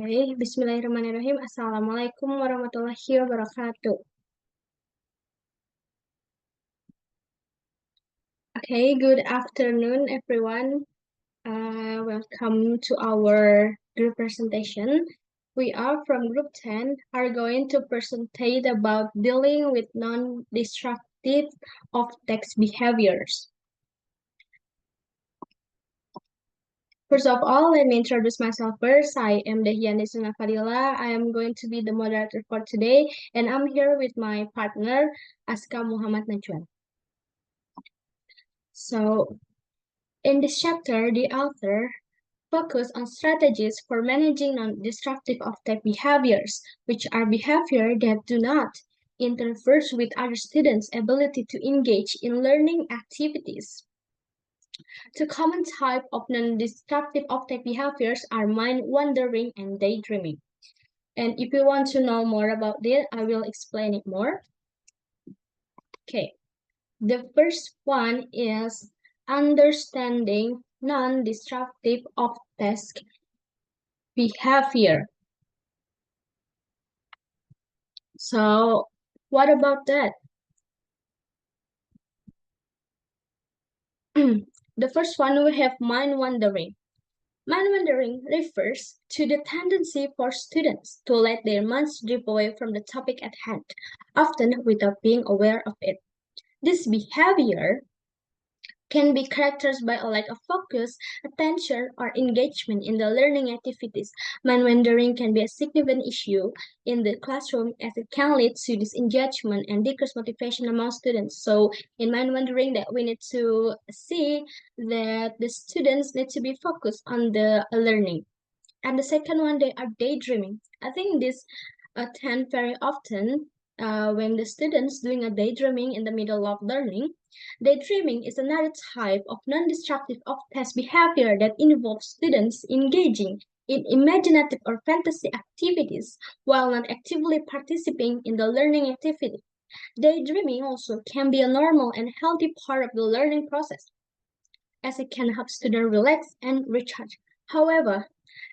Okay, Bismillahirrahmanirrahim. Assalamualaikum warahmatullahi wabarakatuh. Okay, good afternoon, everyone. Welcome to our group presentation. We are from Group 10, are going to presentate about dealing with non-destructive off-text behaviors. First of all, let me introduce myself first. I am Dehyani Sunafadila. I am going to be the moderator for today, and I'm here with my partner, Aska Muhammad Najwan. So, in this chapter, the author focused on strategies for managing non-destructive off-type behaviors, which are behaviors that do not interfere with other students' ability to engage in learning activities. Two common types of non-destructive off-type behaviors are mind-wandering and daydreaming. And if you want to know more about this, I will explain it more. Okay, the first one is understanding non-destructive off-task behavior. So, what about that? The first one we have mind wandering. Mind wandering refers to the tendency for students to let their minds drift away from the topic at hand, often without being aware of it. This behavior can be characterized by a lack of focus, attention, or engagement in the learning activities. Mind wandering can be a significant issue in the classroom as it can lead to disengagement and decreased motivation among students. So in mind wandering that we need to see that the students need to be focused on the learning. And the second one, they are daydreaming. I think this attend very often when the students doing a daydreaming in the middle of learning. Daydreaming is another type of non-destructive off-task behavior that involves students engaging in imaginative or fantasy activities while not actively participating in the learning activity. Daydreaming also can be a normal and healthy part of the learning process, as it can help students relax and recharge. However,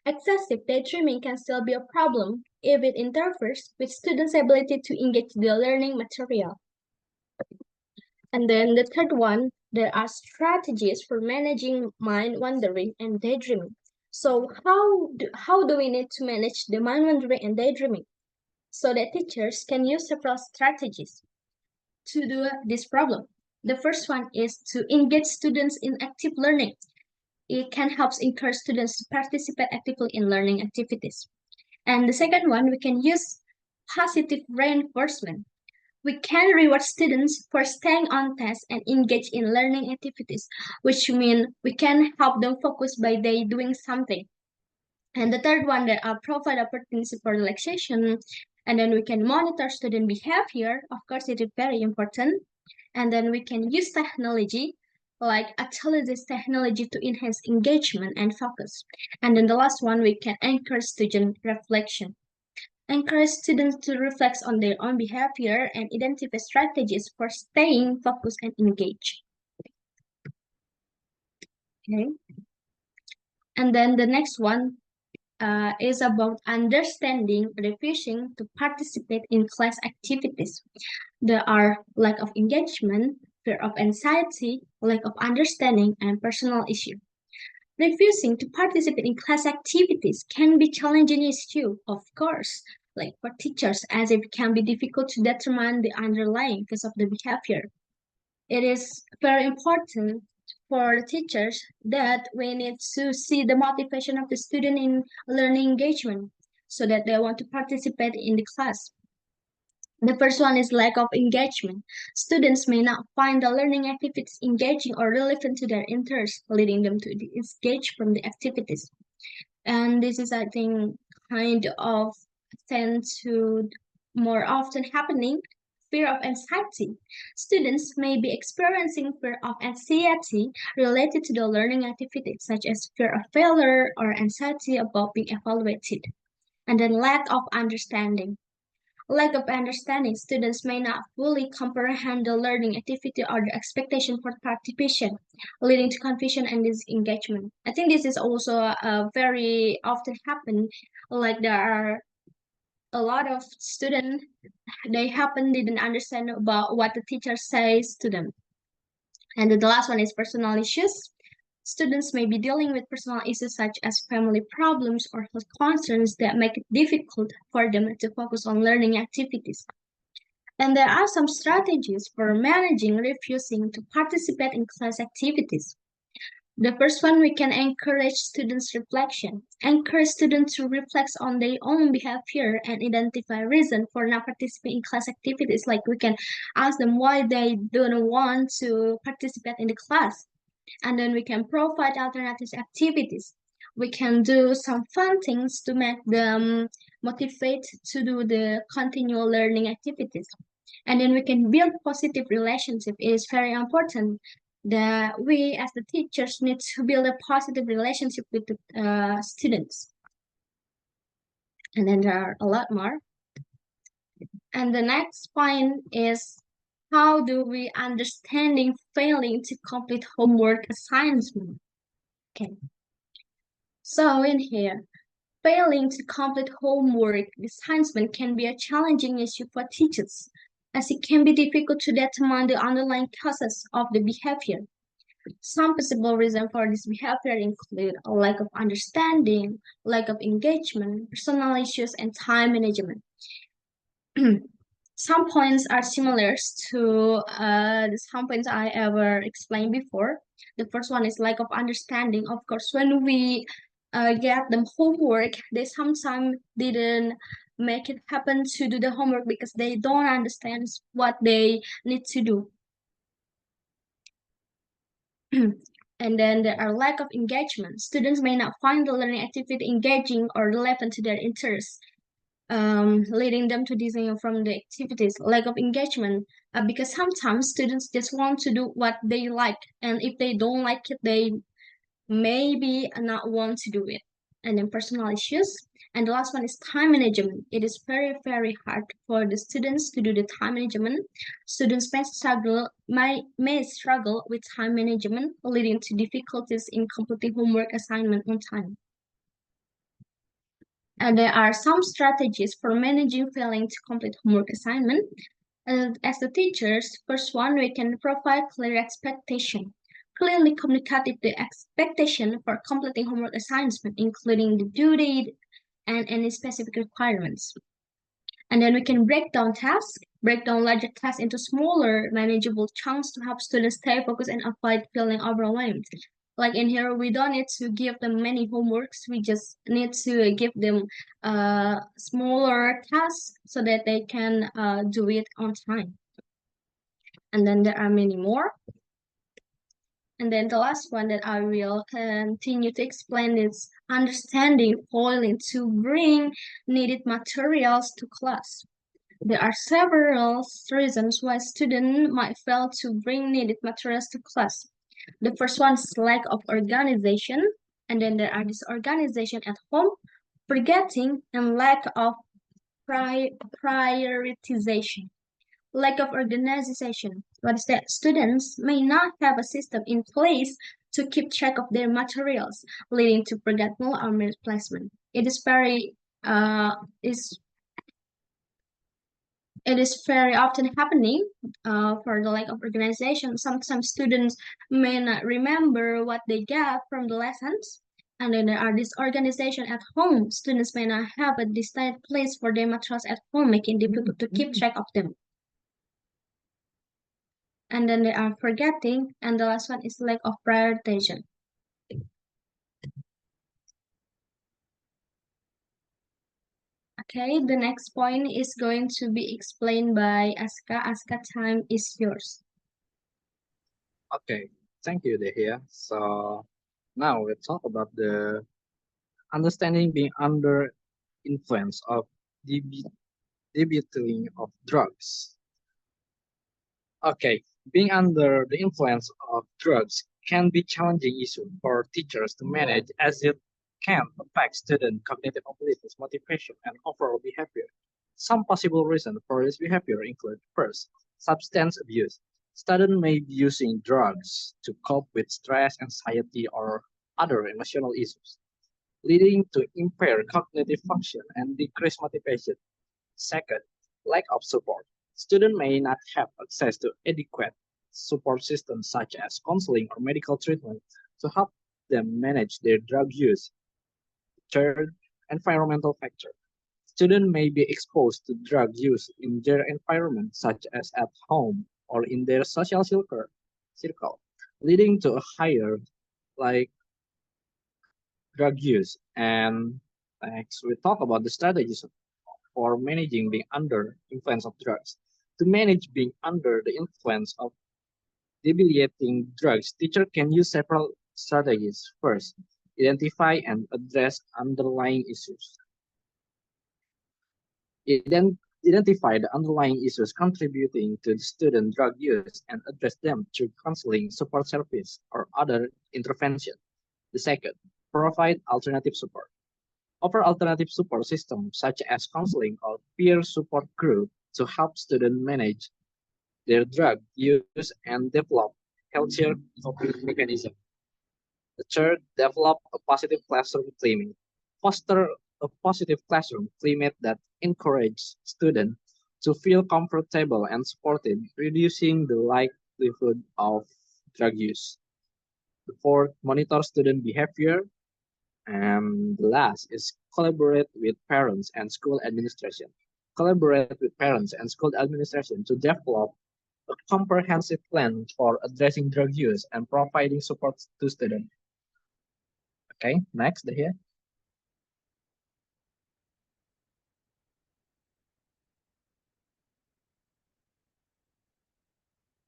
excessive daydreaming can still be a problem if it interferes with students' ability to engage the learning material. And then the third one, there are strategies for managing mind wandering and daydreaming. So how do we need to manage the mind wandering and daydreaming? So that teachers can use several strategies to do this problem. The first one is to engage students in active learning. It can help encourage students to participate actively in learning activities. And the second one, we can use positive reinforcement. We can reward students for staying on task and engage in learning activities, which mean we can help them focus by they doing something. And the third one, that provide opportunities for relaxation. And then we can monitor student behavior. Of course, it is very important. And then we can use technology like intelligence technology to enhance engagement and focus. And then the last one, we can encourage student reflection. Encourage students to reflect on their own behavior and identify strategies for staying focused and engaged. Okay. And then the next one is about understanding, refusing to participate in class activities. There are lack of engagement, fear of anxiety, lack of understanding, and personal issues. Refusing to participate in class activities can be challenging issue, of course, like for teachers, as it can be difficult to determine the underlying cause of the behavior. It is very important for the teachers that we need to see the motivation of the student in learning engagement so that they want to participate in the class. The first one is lack of engagement. Students may not find the learning activities engaging or relevant to their interests, leading them to disengage from the activities. And this is, I think, kind of tend to more often happening. Fear of anxiety. Students may be experiencing fear of anxiety related to the learning activities, such as fear of failure or anxiety about being evaluated. And then lack of understanding. Lack of understanding, students may not fully comprehend the learning activity or the expectation for participation, leading to confusion and disengagement. I think this is also very often happen. Like there are a lot of students, they happen didn't understand about what the teacher says to them. And the last one is personal issues. Students may be dealing with personal issues such as family problems or health concerns that make it difficult for them to focus on learning activities. And there are some strategies for managing refusing to participate in class activities. The first one, we can encourage students' reflection. Encourage students to reflect on their own behavior and identify reason for not participating in class activities. Like we can ask them why they don't want to participate in the class. And then we can provide alternative activities. We can do some fun things to make them motivate to do the continual learning activities. And then we can build positive relationship. It is very important that we as the teachers need to build a positive relationship with the students. And then there are a lot more. And the next point is, how do we understanding failing to complete homework assignments? Okay. So in here, failing to complete homework assignment can be a challenging issue for teachers, as it can be difficult to determine the underlying causes of the behavior. Some possible reasons for this behavior include a lack of understanding, lack of engagement, personal issues, and time management. Some points are similar to some points I ever explained before. The first one is lack of understanding. Of course, when we get them homework, they sometimes didn't make it happen to do the homework because they don't understand what they need to do. And then there are lack of engagement. Students may not find the learning activity engaging or relevant to their interests, leading them to disengage from the activities. Lack of engagement, because sometimes students just want to do what they like, and if they don't like it, they maybe not want to do it. And then personal issues. And the last one is time management. It is very, very hard for the students to do the time management. Students may struggle with time management, leading to difficulties in completing homework assignment on time. And there are some strategies for managing failing to complete homework assignment. As the teachers, first one, we can provide clear expectation. Clearly communicate the expectation for completing homework assignments, including the due date and any specific requirements. And then we can break down larger tasks into smaller, manageable chunks to help students stay focused and avoid feeling overwhelmed. Like in here, we don't need to give them many homeworks. We just need to give them smaller tasks so that they can do it on time. And then there are many more. And then the last one that I will continue to explain is understanding failing to bring needed materials to class. There are several reasons why students might fail to bring needed materials to class. The first one is lack of organization, and then there are disorganization at home, forgetting, and lack of prioritization. Lack of organization. What is that? Students may not have a system in place to keep track of their materials, leading to forgetful or misplacement. Uh, is it is very often happening for the lack of organization. Sometimes students may not remember what they got from the lessons. And then there are disorganization at home. Students may not have a designated place for their materials at home, making it difficult to keep track of them. And then they are forgetting, and the last one is lack of prioritization. Okay, the next point is going to be explained by Aska. Aska, time is yours. Okay, thank you, Dehia. So now let's talk about the understanding being under influence of debuting of drugs. Okay, being under the influence of drugs can be challenging issue for teachers to manage as it can affect student cognitive abilities, motivation, and overall behavior. Some possible reasons for this behavior include first, substance abuse. Students may be using drugs to cope with stress, anxiety, or other emotional issues, leading to impaired cognitive function and decreased motivation. Second, lack of support. Students may not have access to adequate support systems such as counseling or medical treatment to help them manage their drug use. Third, environmental factor. Students may be exposed to drug use in their environment, such as at home or in their social circle leading to a higher like drug use. And next, we talk about the strategies for managing being under influence of drugs. To manage being under the influence of debilitating drugs, teacher can use several strategies. First, identify and address underlying issues. Identify the underlying issues contributing to the student drug use and address them through counseling, support service, or other intervention. The second, provide alternative support. Offer alternative support systems such as counseling or peer support group to help students manage their drug use and develop healthier coping mechanisms. The third, develop a positive classroom climate. Foster a positive classroom climate that encourages students to feel comfortable and supported, reducing the likelihood of drug use. The fourth, monitor student behavior. And the last is collaborate with parents and school administration. Collaborate with parents and school administration to develop a comprehensive plan for addressing drug use and providing support to students. Okay, next here.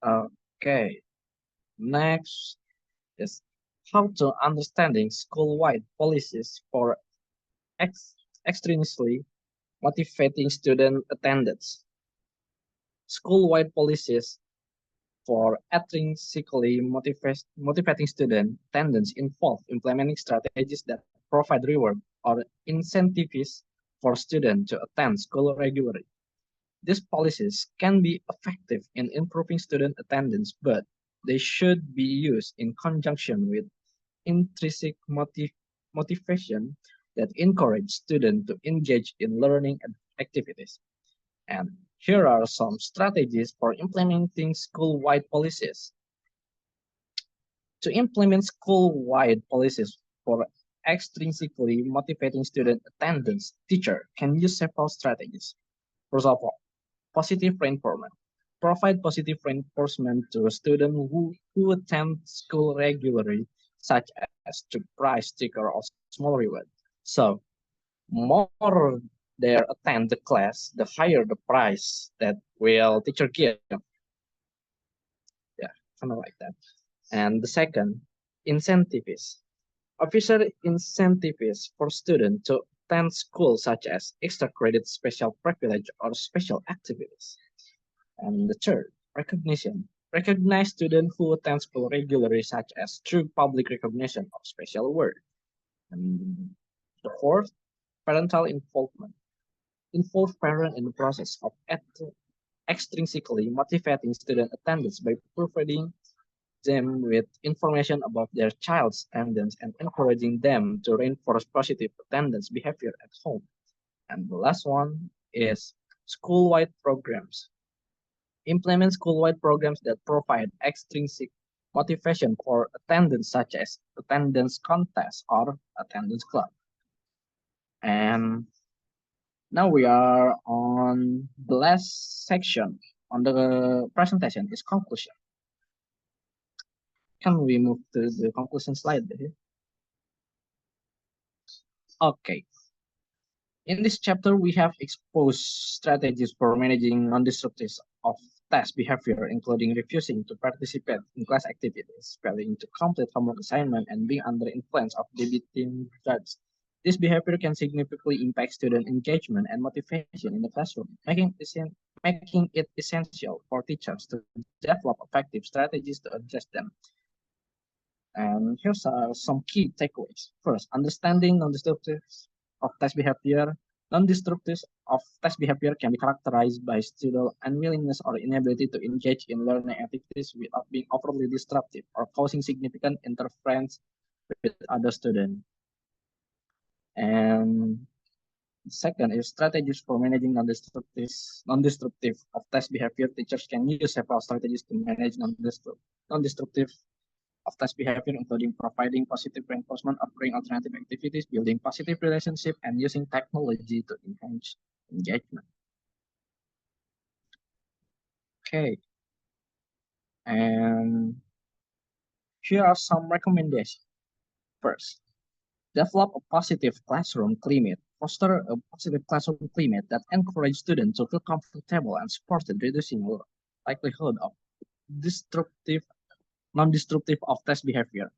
Okay, next is how to understanding school-wide policies for extrinsically motivating student attendance. School-wide policies for intrinsically motivating student attendance involve implementing strategies that provide reward or incentives for students to attend school regularly. These policies can be effective in improving student attendance, but they should be used in conjunction with intrinsic motivation that encourage students to engage in learning activities. And here are some strategies for implementing school-wide policies. To implement school-wide policies for extrinsically motivating student attendance, teacher can use several strategies. First of all, positive reinforcement. Provide positive reinforcement to students who attend school regularly, such as through prize sticker or small reward. So more they attend the class, the higher the prize that will teacher give. Yeah, something like that. And the second, incentives. Official incentives for students to attend school, such as extra credit, special privilege, or special activities. And the third, recognition. Recognize students who attend school regularly, such as through public recognition of special award. And the fourth, parental involvement. Involve parents in the process of extrinsically motivating student attendance by providing them with information about their child's attendance and encouraging them to reinforce positive attendance behavior at home. And the last one is school-wide programs. Implement school-wide programs that provide extrinsic motivation for attendance, such as attendance contests or attendance club. And now we are on the last section on the presentation is conclusion. Can we move to the conclusion slide here? Okay. In this chapter, we have exposed strategies for managing non-disruptives of test behavior, including refusing to participate in class activities, failing to complete homework assignment, and being under influence of debating drugs. This behavior can significantly impact student engagement and motivation in the classroom, making it essential for teachers to develop effective strategies to address them. And here's some key takeaways. First, understanding non-destructive of test behavior. Non-destructive of test behavior can be characterized by student unwillingness or inability to engage in learning activities without being overly disruptive or causing significant interference with other students. And second is strategies for managing non-destructive of test behavior. Teachers can use several strategies to manage non-destructive of test behavior, including providing positive reinforcement, offering alternative activities, building positive relationship, and using technology to enhance engagement. Okay, and here are some recommendations. First, develop a positive classroom climate. Foster a positive classroom climate that encourages students to feel comfortable and supported, reducing the likelihood of destructive, non-destructive of test behavior.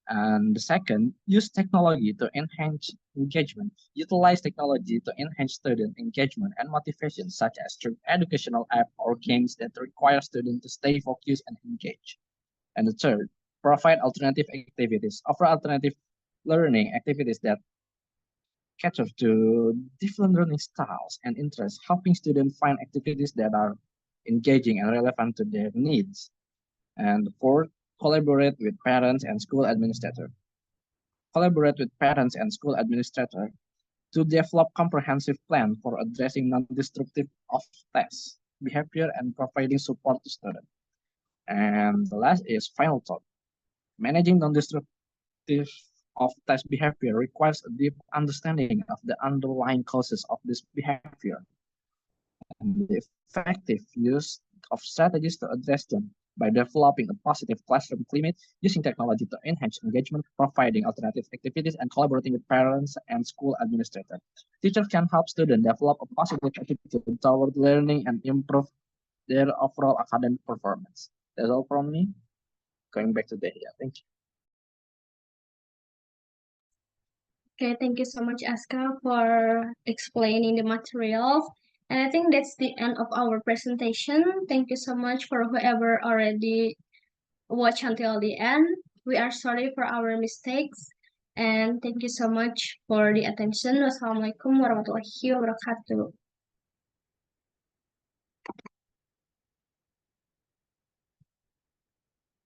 And the second, use technology to enhance engagement. Utilize technology to enhance student engagement and motivation, such as through educational apps or games that require students to stay focused and engaged. And the third, provide alternative activities. Offer alternative learning activities that cater to different learning styles and interests, helping students find activities that are engaging and relevant to their needs. And fourth, collaborate with parents and school administrators. Collaborate with parents and school administrators to develop comprehensive plan for addressing non-destructive of test behavior and providing support to students. And the last is final thought. Managing non-destructive of test behavior requires a deep understanding of the underlying causes of this behavior and the effective use of strategies to address them by developing a positive classroom climate, using technology to enhance engagement, providing alternative activities, and collaborating with parents and school administrators. Teachers can help students develop a positive attitude toward learning and improve their overall academic performance. That's all from me. Going back to Dahlia. Thank you. Okay, thank you so much, Aska, for explaining the materials. And I think that's the end of our presentation. Thank you so much for whoever already watched until the end. We are sorry for our mistakes. And thank you so much for the attention. Wassalamualaikum warahmatullahi wabarakatuh.